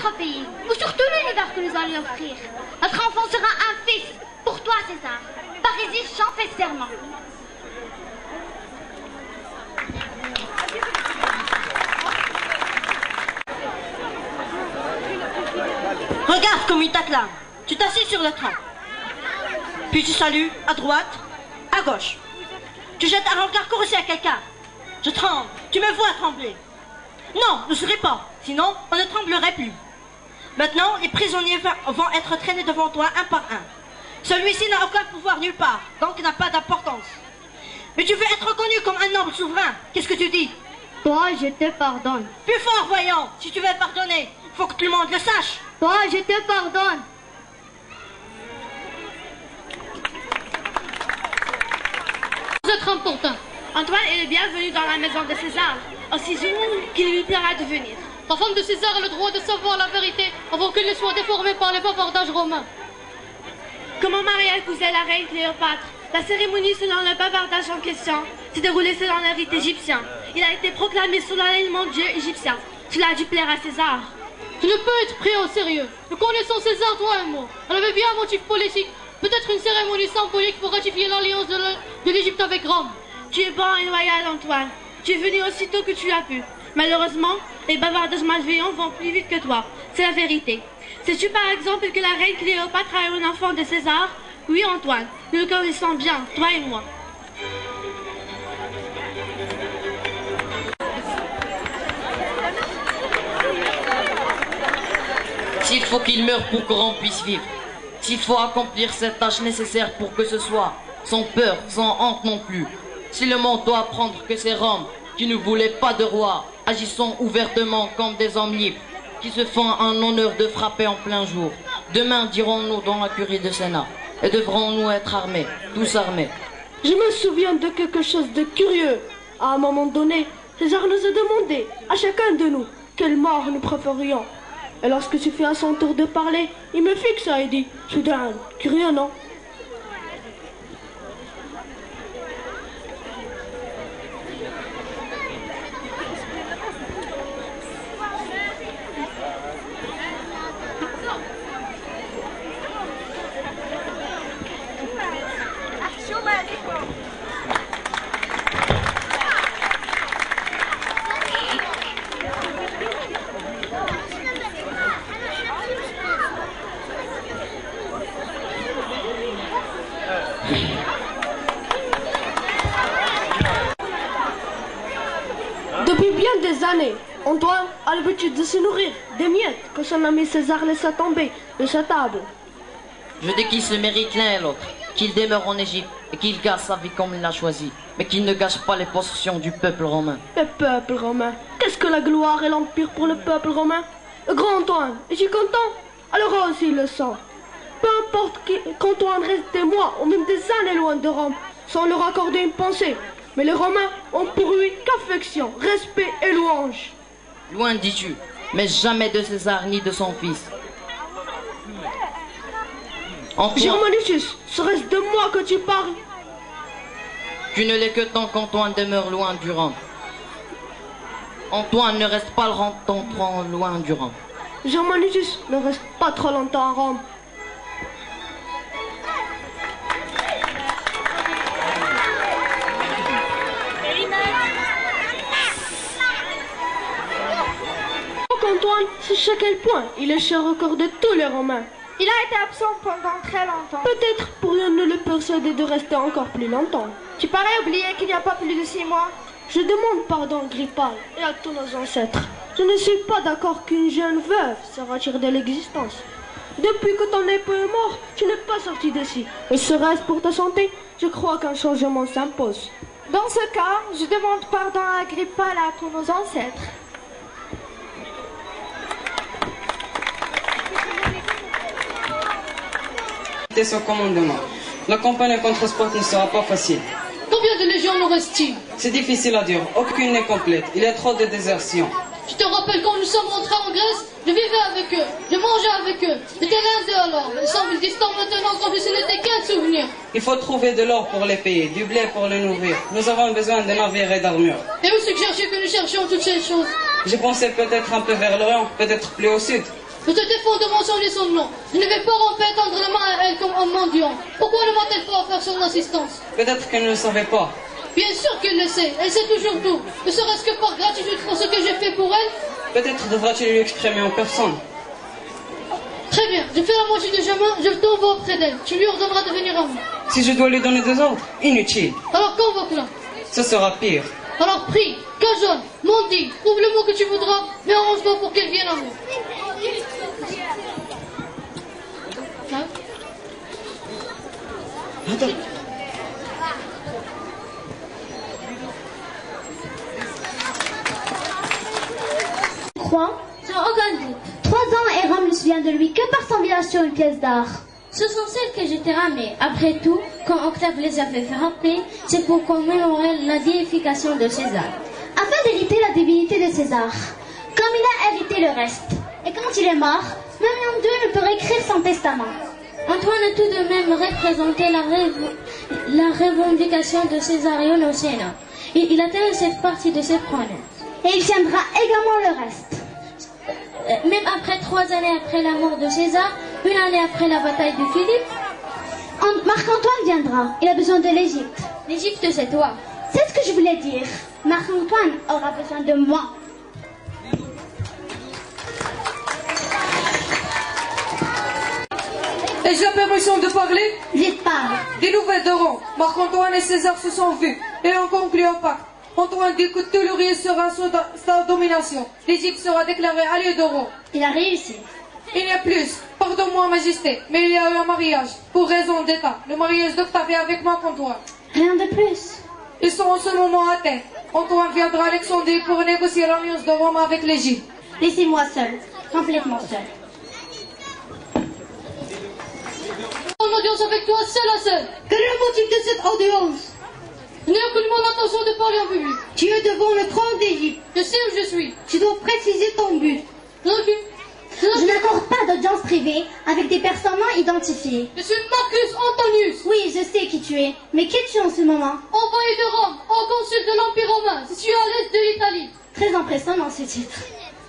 notre pays, ou surtout l'univers que nous allons offrir. Notre enfant sera un fils pour toi, César. Parisis, j'en fais serment. Regarde comme il t'acclame. Tu t'assieds sur le train. Puis tu salues à droite, à gauche. Tu jettes un regard courroucé à quelqu'un. Je tremble. Tu me vois trembler. Non, ne souris pas. Sinon, on ne tremblerait plus. Maintenant, les prisonniers vont être traînés devant toi un par un. Celui-ci n'a aucun pouvoir nulle part, donc n'a pas d'importance. Mais tu veux être reconnu comme un noble souverain. Qu'est-ce que tu dis? Toi, je te pardonne. Plus fort, voyons. Si tu veux pardonner, il faut que tout le monde le sache. Toi, je te pardonne. Vous êtes important. Antoine est le bienvenu dans la maison de César, aussi jeune qu'il lui plaira de venir. La femme de César a le droit de savoir la vérité avant qu'elle ne soit déformée par les bavardages romains. Comment Marie a épousé la reine Cléopâtre? La cérémonie selon le bavardage en question s'est déroulée selon le rite égyptien. Il a été proclamé sous l'alignement de Dieu égyptien. Cela a dû plaire à César. Tu ne peux être pris au sérieux. Nous connaissons César, toi et moi. Elle avait bien un motif politique. Peut-être une cérémonie symbolique pour ratifier l'alliance de l'Égypte avec Rome. Tu es bon et loyal, Antoine. Tu es venu aussitôt que tu as pu. Malheureusement, les bavardages malveillants vont plus vite que toi. C'est la vérité. Sais-tu par exemple que la reine Cléopâtre a eu un enfant de César? Oui, Antoine, nous le connaissons bien, toi et moi. S'il faut qu'il meure pour que Rome puisse vivre, s'il faut accomplir cette tâche nécessaire pour que ce soit, sans peur, sans honte non plus, si le monde doit apprendre que c'est Rome qui ne voulait pas de roi, agissons ouvertement comme des hommes libres, qui se font un honneur de frapper en plein jour. Demain, dirons-nous dans la curie de Sénat, et devrons-nous être armés, tous armés. Je me souviens de quelque chose de curieux. À un moment donné, César nous a demandé, à chacun de nous, quelle mort nous préférions. Et lorsque tu fais à son tour de parler, il me fixa et dit, soudain, curieux, non? Depuis bien des années, Antoine a l'habitude de se nourrir des miettes que son ami César laissa tomber de sa table. Je dis qu'il se mérite l'un et l'autre, qu'il demeure en Égypte et qu'il garde sa vie comme il l'a choisi, mais qu'il ne gâche pas les possessions du peuple romain. Le peuple romain, qu'est-ce que la gloire et l'empire pour le peuple romain? Le grand Antoine, es-tu content? Alors aussi il le sent. Peu importe qu'Antoine reste des mois ou même des années loin de Rome, sans leur accorder une pensée. Mais les Romains ont pour lui qu'affection, respect et louange. Loin dis-tu, mais jamais de César ni de son fils. Germanicus, serait-ce de moi que tu parles? Tu ne l'es que tant qu'Antoine demeure loin du Rome. Antoine ne reste pas longtemps loin du Rome. Germanicus ne reste pas trop longtemps à Rome. Antoine sache à quel point il est cher au cœur de tous les Romains. Il a été absent pendant très longtemps. Peut-être pourrions-nous le persuader de rester encore plus longtemps. Tu parais oublier qu'il n'y a pas plus de 6 mois. Je demande pardon, Grippal, et à tous nos ancêtres. Je ne suis pas d'accord qu'une jeune veuve se retire de l'existence. Depuis que ton époux est mort, tu n'es pas sorti d'ici. Et serait-ce pour ta santé? Je crois qu'un changement s'impose. Dans ce cas, je demande pardon à Grippal et à tous nos ancêtres. Son commandement. La campagne contre Sparte ne sera pas facile. Combien de légions nous reste-t-il? C'est difficile à dire, aucune n'est complète. Il y a trop de désertions. Tu te rappelles quand nous sommes rentrés en Grèce? Je vivais avec eux, je mangeais avec eux. J'étais l'un d'eux alors. Ils semblent distants maintenant comme si ce n'était qu'un souvenir. Il faut trouver de l'or pour les payer, du blé pour les nourrir. Nous avons besoin de navires et d'armures. Et vous suggérez que nous cherchions toutes ces choses? J'ai pensé peut-être un peu vers l'Orient, peut-être plus au sud. Je te défends de mentionner son nom. Je ne vais pas romper tendre la main à elle comme un mendiant. Pourquoi ne m'a-t-elle pas offert son assistance? Peut-être qu'elle ne le savait pas. Bien sûr qu'elle le sait. Elle sait toujours tout. Ne serait-ce que par gratitude pour ce que j'ai fait pour elle. Peut-être devras-tu lui exprimer en personne. Très bien. Je fais la moitié du chemin. Je t'envoie auprès d'elle. Tu lui ordonneras de venir à moi. Si je dois lui donner des ordres, inutile. Alors convoque-la. Ce sera pire. Alors prie, cajonne, mendie, trouve le mot que tu voudras, mais arrange-toi pour qu'elle vienne à moi. Hein? Attends. Croix, sans aucun doute. 3 ans et Rome ne se souvient de lui que par son village sur une pièce d'art. Ce sont celles que je t'ai ramées. Après tout, quand Octave les a fait frapper, c'est pour commémorer la déification de César. Afin d'éviter la divinité de César, comme il a évité le reste. Et quand il est mort, même l'un d'eux ne peut réécrire son testament. Antoine a tout de même représenté la revendication de Césarion au Sénat. Il a tenu cette partie de ses prônes. Et il tiendra également le reste. Même après 3 années après la mort de César, 1 année après la bataille de Philippe, Marc-Antoine viendra. Il a besoin de l'Égypte. l'Égypte c'est toi. C'est ce que je voulais dire. Marc-Antoine aura besoin de moi. Ai-je la permission de parler? Vite parle. Des nouvelles de Rome. Marc-Antoine et César se sont vus et ont conclu un pacte. Antoine dit que Tellurier sera sous sa domination. L'Égypte sera déclarée alliée de Rome. Il a réussi. Il y a plus. Pardonne-moi, Majesté, mais il y a eu un mariage. Pour raison d'État. Le mariage d'Octave avec Marc-Antoine. Rien de plus. Ils sont en ce moment à Athènes. Antoine viendra à Alexandrie pour négocier l'alliance de Rome avec l'Égypte. Laissez-moi seul. Complètement seul. Une audience avec toi, seul à seul. Quel est le motif de cette audience? Je n'ai aucunement l'intention de parler en public. Tu es devant le trône d'Égypte. Je sais où je suis. Tu dois préciser ton but. Je n'accorde pas d'audience privée avec des personnes non identifiées. Je suis Marcus Antonius. Oui, je sais qui tu es. Mais qui es-tu en ce moment? Envoyé de Rome, en consul de l'Empire romain, situé à l'est de l'Italie. Très impressionnant ce titre.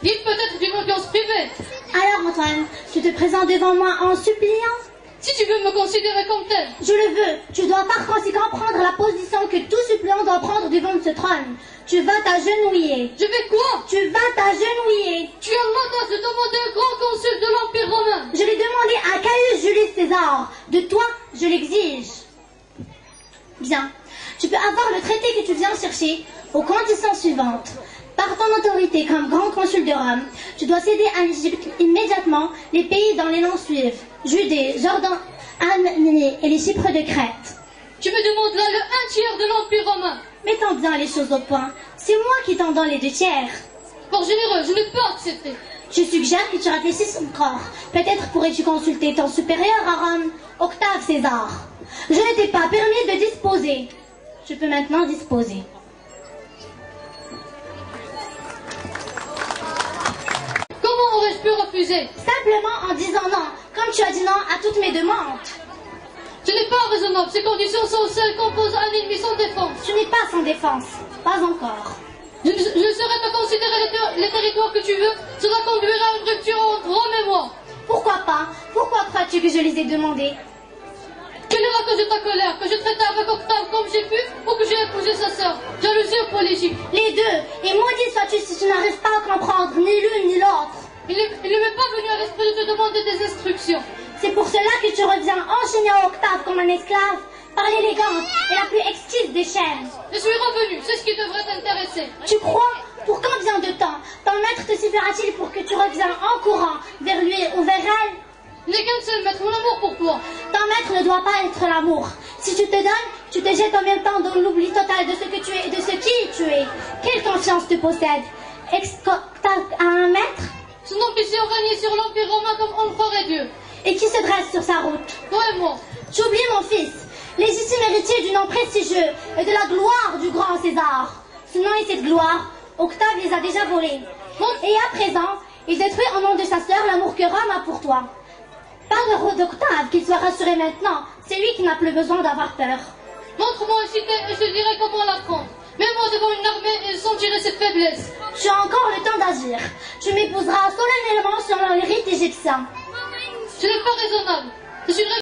Dites peut-être d'une audience privée. Alors Antoine, tu te présentes devant moi en suppliant? Si tu veux me considérer comme tel. Je le veux. Tu dois par conséquent prendre la position que tout suppliant doit prendre devant ce trône. Tu vas t'agenouiller. Je vais quoi? Tu vas t'agenouiller. Tu as l'audace de demander au grand consul de l'Empire romain. Je l'ai demandé à Caius Julius César. De toi, je l'exige. Bien. Tu peux avoir le traité que tu viens chercher aux conditions suivantes. Par ton autorité comme grand consul de Rome, tu dois céder à l'Égypte immédiatement les pays dont les noms suivent. Judée, Jordan, Arménie et les Chypres de Crète. Tu me demandes là le 1/3 de l'Empire romain. Mettons bien les choses au point. C'est moi qui t'en donne les 2/3. Pour généreux, je ne peux accepter. Je suggère que tu réfléchisses encore. Peut-être pourrais-tu consulter ton supérieur à Rome, Octave César. Je ne t'ai pas permis de disposer. Je peux maintenant disposer. Comment aurais-je pu refuser? Simplement en disant non, comme tu as dit non à toutes mes demandes. Ce n'est pas raisonnable. Ces conditions sont celles qu'oppose un ennemi sans défense. Tu n'es pas sans défense. Pas encore. Je ne saurais pas considérer les territoires que tu veux. Cela conduira à une rupture entre Rome et moi. Pourquoi pas? Pourquoi crois-tu que je les ai demandés? Quelle est la cause de ta colère? Que je traitais avec Octave comme j'ai pu ou que j'ai épousé sa sœur? Jalousie ou politique? Les deux. Et maudit sois-tu si tu n'arrives pas à comprendre ni l'une ni l'autre. Il ne m'est pas venu à l'esprit de te demander des instructions. C'est pour cela que tu reviens enchaîné à Octave comme un esclave, par l'élégance et la plus exquise des chaînes. Je suis revenu, c'est ce qui devrait t'intéresser. Tu crois? Pour combien de temps? Ton maître te suffira-t-il pour que tu reviennes en courant vers lui ou vers elle? Je n'ai qu'un seul maître, mon amour pour toi. Ton maître ne doit pas être l'amour. Si tu te donnes, tu te jettes en même temps dans l'oubli total de ce que tu es et de ce qui tu es. Quelle confiance te possède? Octave a un maître? Son ambition régnait sur l'Empire romain comme on le ferait Dieu. Et qui se dresse sur sa route? Toi et moi. J'oublie mon fils, légitime héritier du nom prestigieux et de la gloire du grand César. Ce nom et cette gloire, Octave les a déjà volés. Et à présent, il détruit au nom de sa sœur l'amour que Rome a pour toi. Parle d'Octave, qu'il soit rassuré maintenant. C'est lui qui n'a plus besoin d'avoir peur. Montre-moi une cité et je te dirai comment la prendre. Mets-moi devant une armée et je sentirai ses faiblesses. Tu as encore le temps d'agir. Tu m'épouseras solennellement sur le rite égyptien. Ce n'est pas raisonnable. C'est une